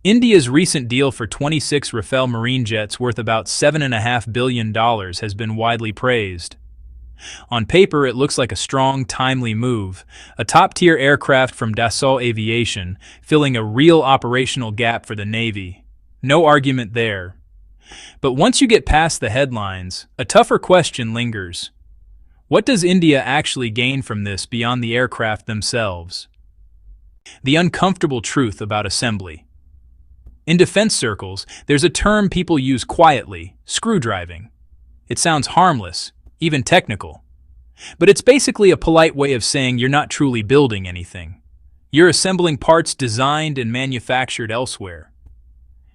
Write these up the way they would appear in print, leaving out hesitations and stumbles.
India's recent deal for 26 Rafale Marine jets worth about $7.5 billion has been widely praised. On paper, it looks like a strong, timely move, a top-tier aircraft from Dassault Aviation, filling a real operational gap for the Navy. No argument there. But once you get past the headlines, a tougher question lingers. What does India actually gain from this beyond the aircraft themselves? The uncomfortable truth about assembly. In defense circles, there's a term people use quietly, screwdriving. It sounds harmless, even technical. But it's basically a polite way of saying you're not truly building anything. You're assembling parts designed and manufactured elsewhere.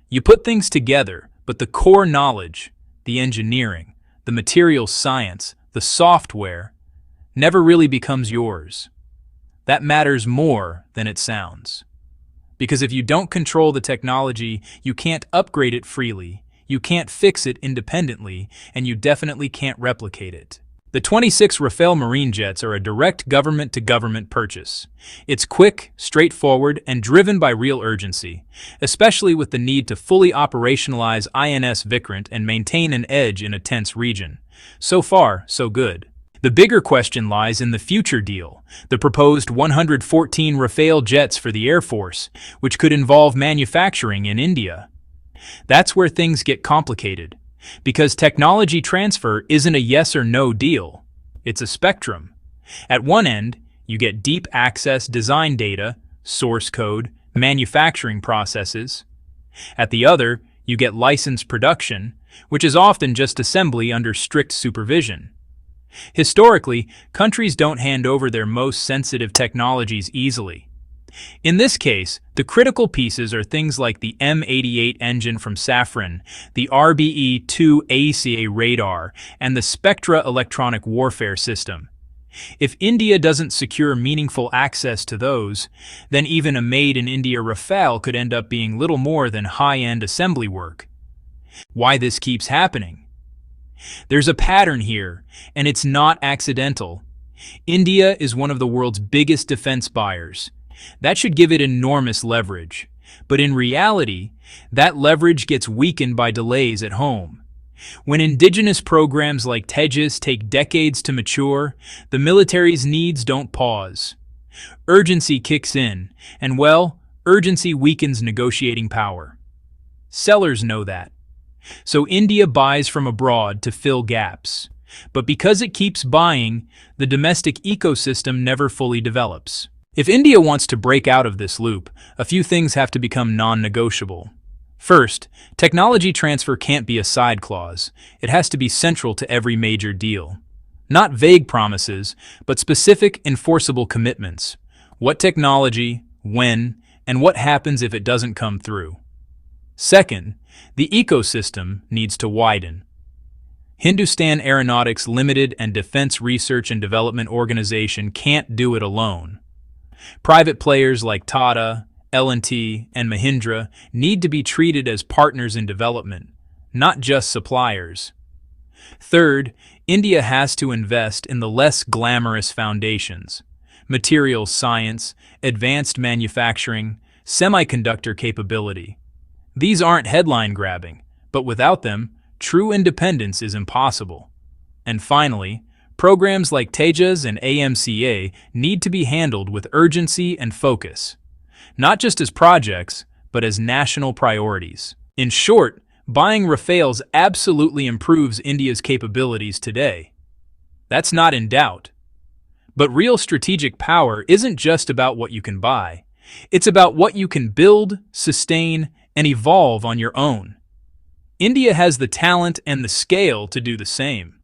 You put things together, but the core knowledge, the engineering, the materials science, the software, never really becomes yours. That matters more than it sounds. Because if you don't control the technology, you can't upgrade it freely, you can't fix it independently, and you definitely can't replicate it. The 26 Rafale Marine jets are a direct government-to-government purchase. It's quick, straightforward, and driven by real urgency, especially with the need to fully operationalize INS Vikrant and maintain an edge in a tense region. So far, so good. The bigger question lies in the future deal, the proposed 114 Rafale jets for the Air Force, which could involve manufacturing in India. That's where things get complicated, because technology transfer isn't a yes or no deal. It's a spectrum. At one end, you get deep access design data, source code, manufacturing processes. At the other, you get licensed production, which is often just assembly under strict supervision. Historically, countries don't hand over their most sensitive technologies easily. In this case, the critical pieces are things like the M88 engine from Safran, the RBE-2 ACA radar, and the Spectra electronic warfare system. If India doesn't secure meaningful access to those, then even a made-in-India Rafale could end up being little more than high-end assembly work. Why this keeps happening? There's a pattern here, and it's not accidental. India is one of the world's biggest defense buyers. That should give it enormous leverage. But in reality, that leverage gets weakened by delays at home. When indigenous programs like Tejas take decades to mature, the military's needs don't pause. Urgency kicks in, and well, urgency weakens negotiating power. Sellers know that. So India buys from abroad to fill gaps. But because it keeps buying, the domestic ecosystem never fully develops. If India wants to break out of this loop, a few things have to become non-negotiable. First, technology transfer can't be a side clause. It has to be central to every major deal. Not vague promises, but specific, enforceable commitments. What technology, when, and what happens if it doesn't come through. Second, the ecosystem needs to widen. Hindustan Aeronautics Limited and Defense Research and Development Organization can't do it alone. Private players like Tata, L&T, and Mahindra need to be treated as partners in development, not just suppliers. Third, India has to invest in the less glamorous foundations: materials science, advanced manufacturing, semiconductor capability. These aren't headline-grabbing, but without them, true independence is impossible. And finally, programs like Tejas and AMCA need to be handled with urgency and focus, not just as projects, but as national priorities. In short, buying Rafales absolutely improves India's capabilities today. That's not in doubt. But real strategic power isn't just about what you can buy. It's about what you can build, sustain, and evolve on your own. India has the talent and the scale to do the same.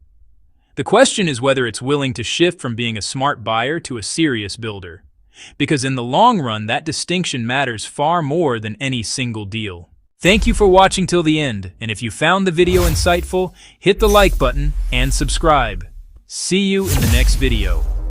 The question is whether it's willing to shift from being a smart buyer to a serious builder. Because in the long run, that distinction matters far more than any single deal. Thank you for watching till the end, and if you found the video insightful, hit the like button and subscribe. See you in the next video.